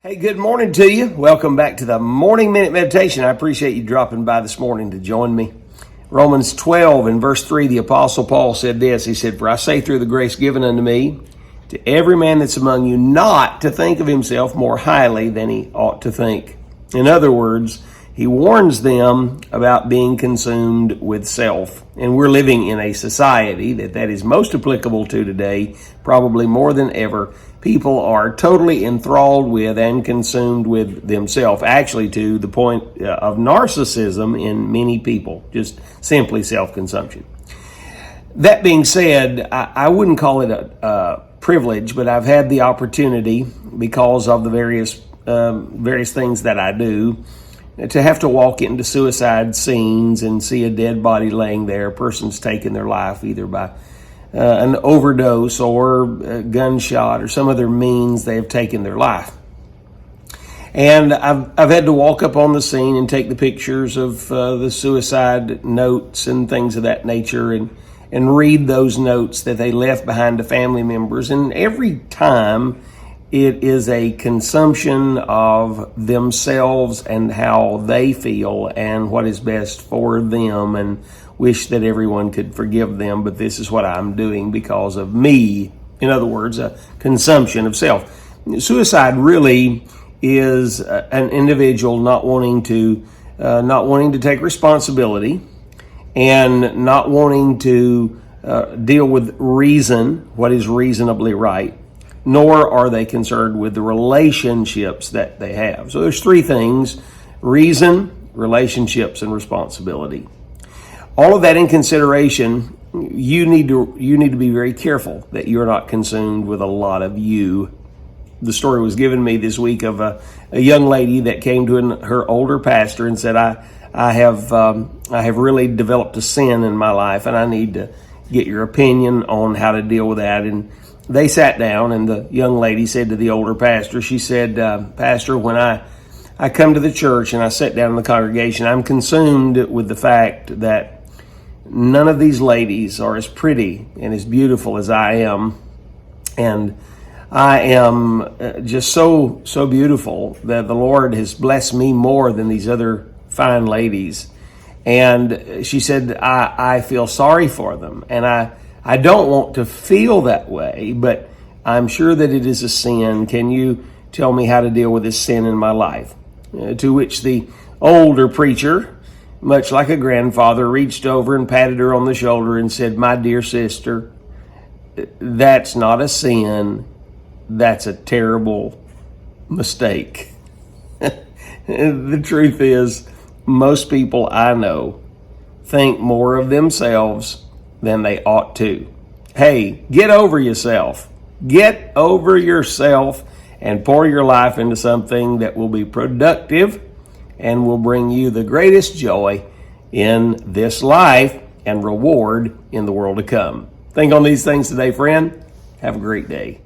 Hey, good morning to you. Welcome back to the Morning Minute Meditation. I appreciate you dropping by this morning to join me. Romans 12 and verse 3, the Apostle Paul said this. He said, "For I say through the grace given unto me, to every man that's among you, not to think of himself more highly than he ought to think." In other words, he warns them about being consumed with self. And we're living in a society that is most applicable to today, probably more than ever. People are totally enthralled with and consumed with themselves, actually to the point of narcissism in many people, just simply self-consumption. That being said, I wouldn't call it a privilege, but I've had the opportunity, because of the various things that I do, to have to walk into suicide scenes and see a dead body laying there, a person's taken their life either by an overdose or a gunshot or some other means they have taken their life. And I've had to walk up on the scene and take the pictures of the suicide notes and things of that nature and read those notes that they left behind to family members. And every time it is a consumption of themselves and how they feel and what is best for them, and wish that everyone could forgive them, but this is what I'm doing because of me. In other words, a consumption of self. Suicide really is an individual not wanting to take responsibility and not wanting to deal with reason, what is reasonably right, nor are they concerned with the relationships that they have. So there's three things: reason, relationships, and responsibility. All of that in consideration, you need to be very careful that you're not consumed with a lot of you. The story was given me this week of a young lady that came to her older pastor and said, I have really developed a sin in my life, and I need to get your opinion on how to deal with that. And they sat down, and the young lady said to the older pastor, she said, "Pastor, when I come to the church and I sit down in the congregation, I'm consumed with the fact that none of these ladies are as pretty and as beautiful as I am. And I am just so beautiful that the Lord has blessed me more than these other fine ladies." And she said, I feel sorry for them. And I don't want to feel that way, but I'm sure that it is a sin. Can you tell me how to deal with this sin in my life? To which the older preacher, much like a grandfather, reached over and patted her on the shoulder and said, "My dear sister, that's not a sin. That's a terrible mistake." The truth is, most people I know think more of themselves than they ought to. Hey, get over yourself. Get over yourself and pour your life into something that will be productive and will bring you the greatest joy in this life and reward in the world to come. Think on these things today, friend. Have a great day.